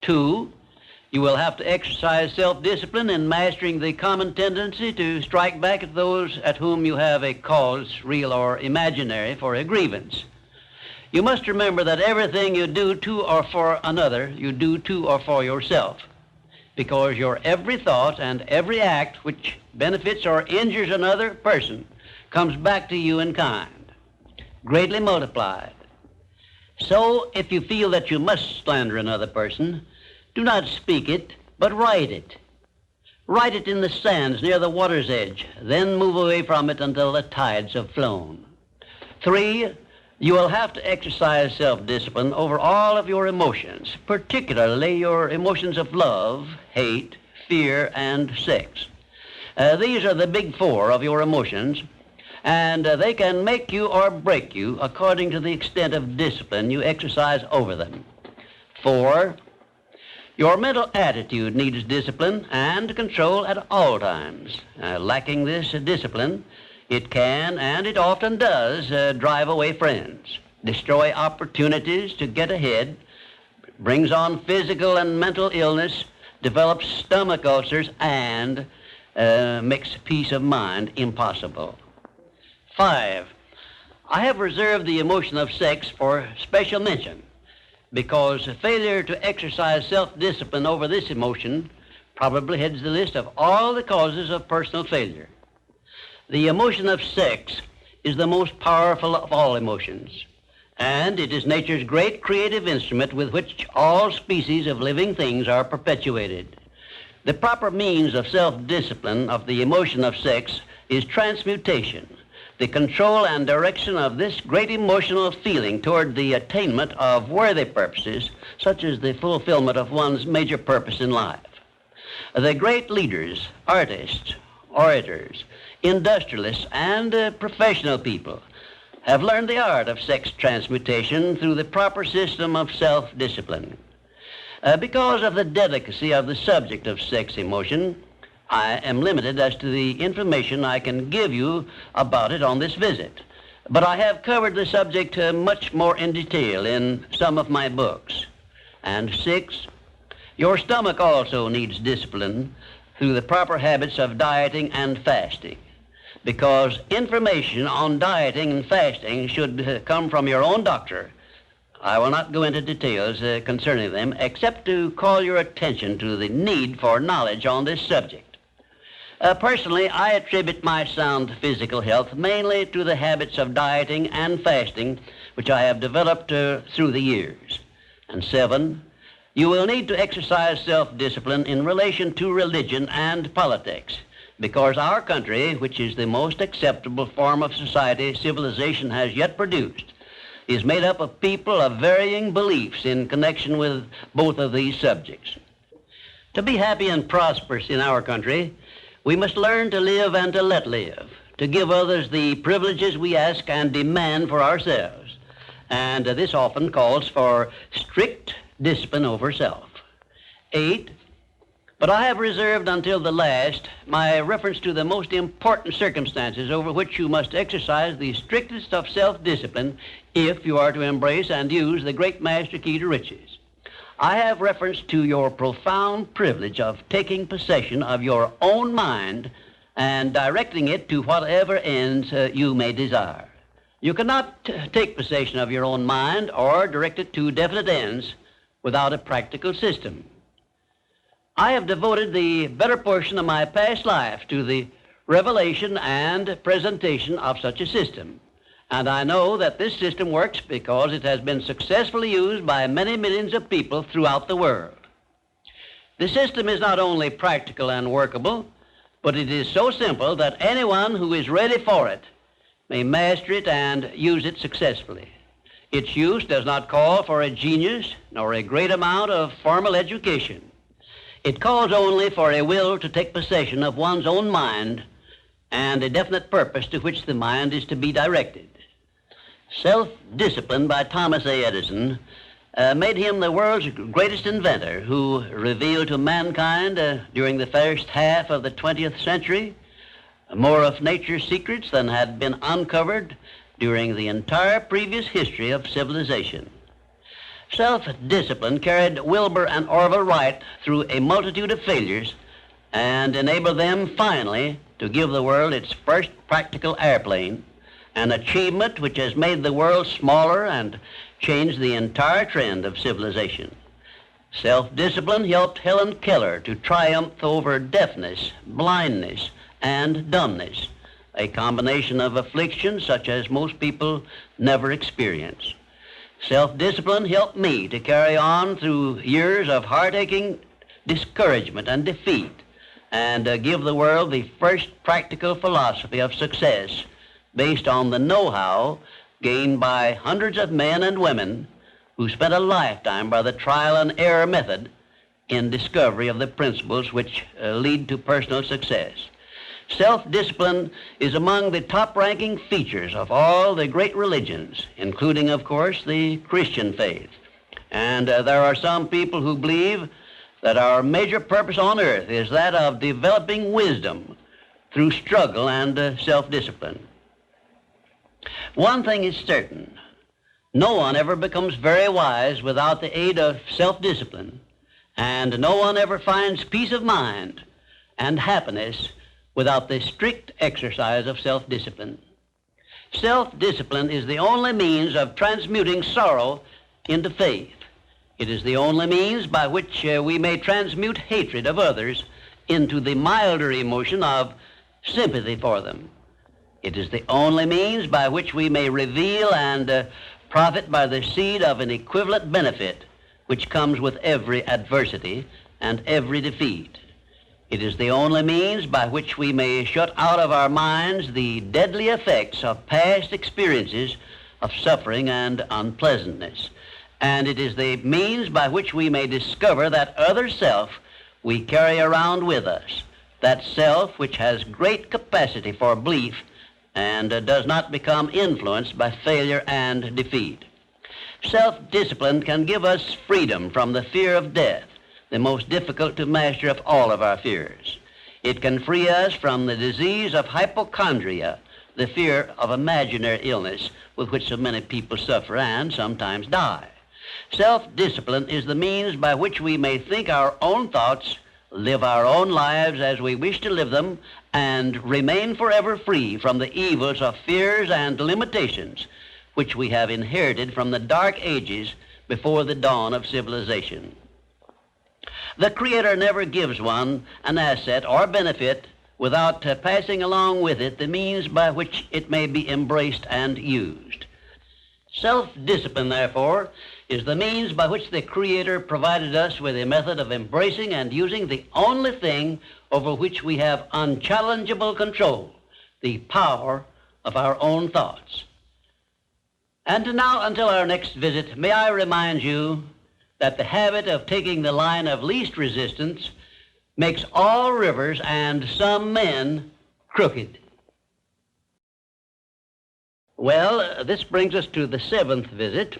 2, you will have to exercise self-discipline in mastering the common tendency to strike back at those at whom you have a cause, real or imaginary, for a grievance. You must remember that everything you do to or for another, you do to or for yourself, because your every thought and every act which benefits or injures another person comes back to you in kind, greatly multiplied. So, if you feel that you must slander another person, do not speak it, but write it. Write it in the sands near the water's edge, then move away from it until the tides have flown. 3, you will have to exercise self-discipline over all of your emotions, particularly your emotions of love, hate, fear, and sex. These are the big 4 of your emotions, and they can make you or break you according to the extent of discipline you exercise over them. 4, your mental attitude needs discipline and control at all times. Lacking this discipline, it can, and it often does, drive away friends, destroy opportunities to get ahead, brings on physical and mental illness, develops stomach ulcers, and makes peace of mind impossible. 5, I have reserved the emotion of sex for special mention, because failure to exercise self-discipline over this emotion probably heads the list of all the causes of personal failure. The emotion of sex is the most powerful of all emotions, and it is nature's great creative instrument with which all species of living things are perpetuated. The proper means of self-discipline of the emotion of sex is transmutation, the control and direction of this great emotional feeling toward the attainment of worthy purposes, such as the fulfillment of one's major purpose in life. The great leaders, artists, orators, industrialists, and professional people have learned the art of sex transmutation through the proper system of self-discipline. Because of the delicacy of the subject of sex emotion, I am limited as to the information I can give you about it on this visit, but I have covered the subject much more in detail in some of my books. And 6, your stomach also needs discipline through the proper habits of dieting and fasting, because information on dieting and fasting should come from your own doctor. I will not go into details concerning them, except to call your attention to the need for knowledge on this subject. Personally, I attribute my sound physical health mainly to the habits of dieting and fasting, which I have developed through the years. And 7, you will need to exercise self-discipline in relation to religion and politics, because our country, which is the most acceptable form of society civilization has yet produced, is made up of people of varying beliefs in connection with both of these subjects. To be happy and prosperous in our country, we must learn to live and to let live, to give others the privileges we ask and demand for ourselves. And this often calls for strict discipline over self. 8, but I have reserved until the last my reference to the most important circumstances over which you must exercise the strictest of self-discipline if you are to embrace and use the great master key to riches. I have reference to your profound privilege of taking possession of your own mind and directing it to whatever ends you may desire. You cannot take possession of your own mind or direct it to definite ends without a practical system. I have devoted the better portion of my past life to the revelation and presentation of such a system. And I know that this system works because it has been successfully used by many millions of people throughout the world. The system is not only practical and workable, but it is so simple that anyone who is ready for it may master it and use it successfully. Its use does not call for a genius nor a great amount of formal education. It calls only for a will to take possession of one's own mind and a definite purpose to which the mind is to be directed. Self-discipline by Thomas A. Edison made him the world's greatest inventor, who revealed to mankind during the first half of the 20th century more of nature's secrets than had been uncovered during the entire previous history of civilization. Self-discipline carried Wilbur and Orville Wright through a multitude of failures and enabled them finally to give the world its first practical airplane, an achievement which has made the world smaller and changed the entire trend of civilization. Self-discipline helped Helen Keller to triumph over deafness, blindness, and dumbness, a combination of afflictions such as most people never experience. Self-discipline helped me to carry on through years of heart-aching discouragement and defeat and give the world the first practical philosophy of success based on the know-how gained by hundreds of men and women who spent a lifetime by the trial and error method in discovery of the principles which lead to personal success. Self-discipline is among the top-ranking features of all the great religions, including, of course, the Christian faith. And there are some people who believe that our major purpose on earth is that of developing wisdom through struggle and self-discipline. One thing is certain. No one ever becomes very wise without the aid of self-discipline, and no one ever finds peace of mind and happiness without the strict exercise of self-discipline. Self-discipline is the only means of transmuting sorrow into faith. It is the only means by which we may transmute hatred of others into the milder emotion of sympathy for them. It is the only means by which we may reveal and profit by the seed of an equivalent benefit which comes with every adversity and every defeat. It is the only means by which we may shut out of our minds the deadly effects of past experiences of suffering and unpleasantness. And it is the means by which we may discover that other self we carry around with us, that self which has great capacity for belief and does not become influenced by failure and defeat. Self-discipline can give us freedom from the fear of death, the most difficult to master of all of our fears. It can free us from the disease of hypochondria, the fear of imaginary illness with which so many people suffer and sometimes die. Self-discipline is the means by which we may think our own thoughts, live our own lives as we wish to live them, and remain forever free from the evils of fears and limitations which we have inherited from the dark ages before the dawn of civilization. The Creator never gives one an asset or benefit without passing along with it the means by which it may be embraced and used. Self-discipline, therefore, is the means by which the Creator provided us with a method of embracing and using the only thing over which we have unchallengeable control, the power of our own thoughts. And now, until our next visit, may I remind you that the habit of taking the line of least resistance makes all rivers and some men crooked. Well, this brings us to the 7th visit,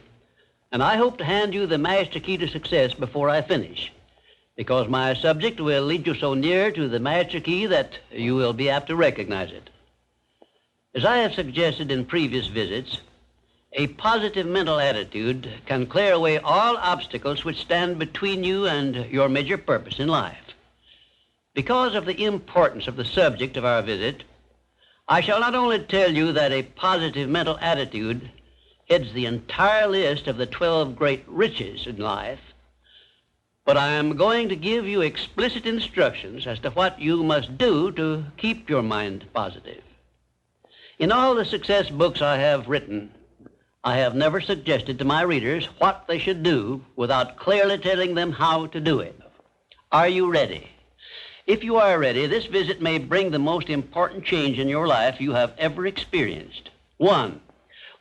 and I hope to hand you the master key to success before I finish, because my subject will lead you so near to the master key that you will be apt to recognize it. As I have suggested in previous visits, a positive mental attitude can clear away all obstacles which stand between you and your major purpose in life. Because of the importance of the subject of our visit, I shall not only tell you that a positive mental attitude heads the entire list of the 12 great riches in life, but I am going to give you explicit instructions as to what you must do to keep your mind positive. In all the success books I have written, I have never suggested to my readers what they should do without clearly telling them how to do it. Are you ready? If you are ready, this visit may bring the most important change in your life you have ever experienced. 1.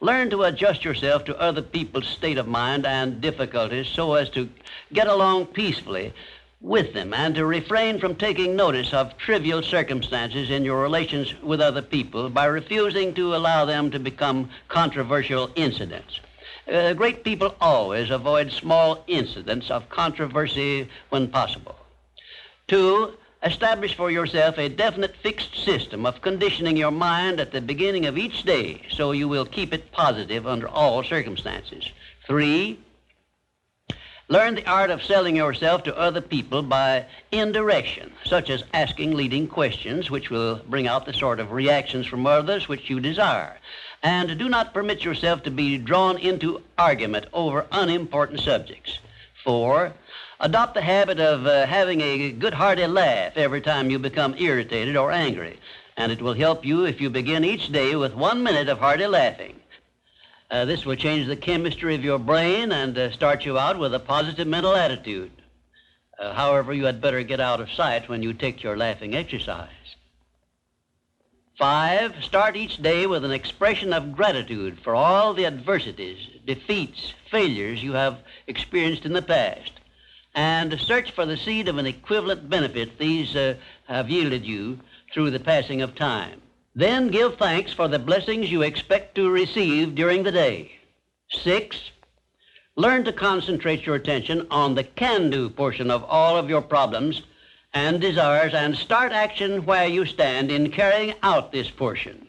Learn to adjust yourself to other people's state of mind and difficulties so as to get along peacefully with them and to refrain from taking notice of trivial circumstances in your relations with other people by refusing to allow them to become controversial incidents. Great people always avoid small incidents of controversy when possible. 2, establish for yourself a definite fixed system of conditioning your mind at the beginning of each day so you will keep it positive under all circumstances. 3, Learn the art of selling yourself to other people by indirection, such as asking leading questions, which will bring out the sort of reactions from others which you desire. And do not permit yourself to be drawn into argument over unimportant subjects. 4, adopt the habit of having a good hearty laugh every time you become irritated or angry, and it will help you if you begin each day with 1 minute of hearty laughing. This will change the chemistry of your brain and start you out with a positive mental attitude. However, you had better get out of sight when you take your laughing exercise. 5, start each day with an expression of gratitude for all the adversities, defeats, failures you have experienced in the past, and search for the seed of an equivalent benefit these have yielded you through the passing of time. Then give thanks for the blessings you expect to receive during the day. 6, learn to concentrate your attention on the can-do portion of all of your problems and desires, and start action where you stand in carrying out this portion.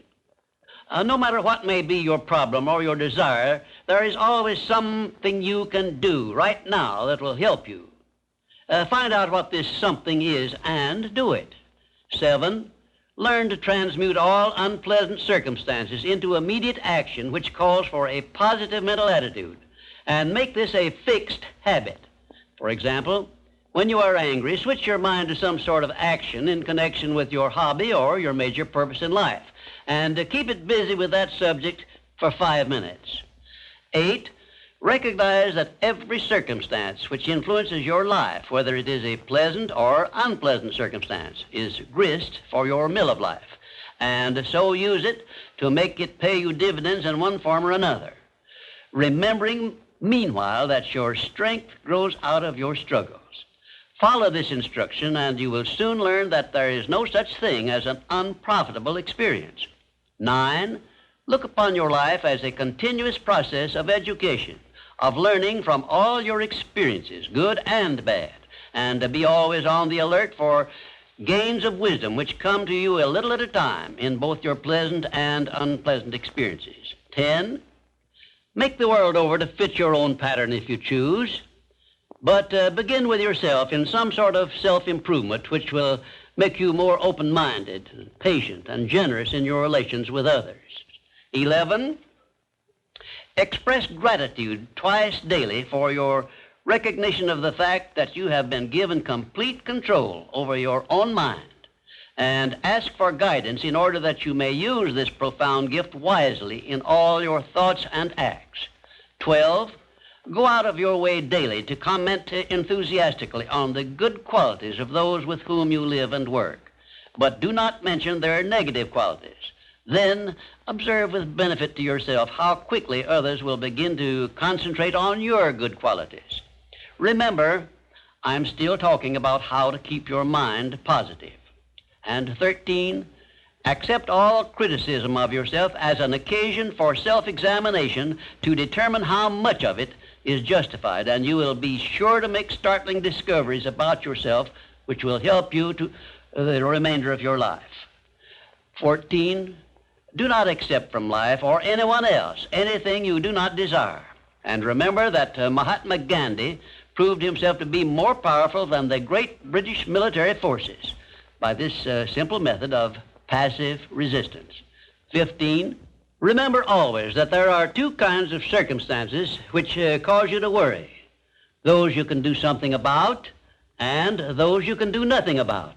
No matter what may be your problem or your desire, there is always something you can do right now that will help you. Find out what this something is and do it. 7, learn to transmute all unpleasant circumstances into immediate action which calls for a positive mental attitude, and make this a fixed habit. For example, when you are angry, switch your mind to some sort of action in connection with your hobby or your major purpose in life, and keep it busy with that subject for 5 minutes. 8, recognize that every circumstance which influences your life, whether it is a pleasant or unpleasant circumstance, is grist for your mill of life, and so use it to make it pay you dividends in one form or another, remembering meanwhile that your strength grows out of your struggles. Follow this instruction, and you will soon learn that there is no such thing as an unprofitable experience. 9, look upon your life as a continuous process of education, of learning from all your experiences, good and bad, and be always on the alert for gains of wisdom which come to you a little at a time in both your pleasant and unpleasant experiences. 10, make the world over to fit your own pattern if you choose, but begin with yourself in some sort of self-improvement which will make you more open-minded, patient, and generous in your relations with others. 11, express gratitude twice daily for your recognition of the fact that you have been given complete control over your own mind, and ask for guidance in order that you may use this profound gift wisely in all your thoughts and acts. 12, go out of your way daily to comment enthusiastically on the good qualities of those with whom you live and work, but do not mention their negative qualities. Then observe with benefit to yourself how quickly others will begin to concentrate on your good qualities. Remember, I'm still talking about how to keep your mind positive. And 13, accept all criticism of yourself as an occasion for self-examination to determine how much of it is justified, and you will be sure to make startling discoveries about yourself which will help you to the remainder of your life. 14, do not accept from life or anyone else anything you do not desire. And remember that Mahatma Gandhi proved himself to be more powerful than the great British military forces by this simple method of passive resistance. 15, remember always that there are 2 kinds of circumstances which cause you to worry: those you can do something about and those you can do nothing about.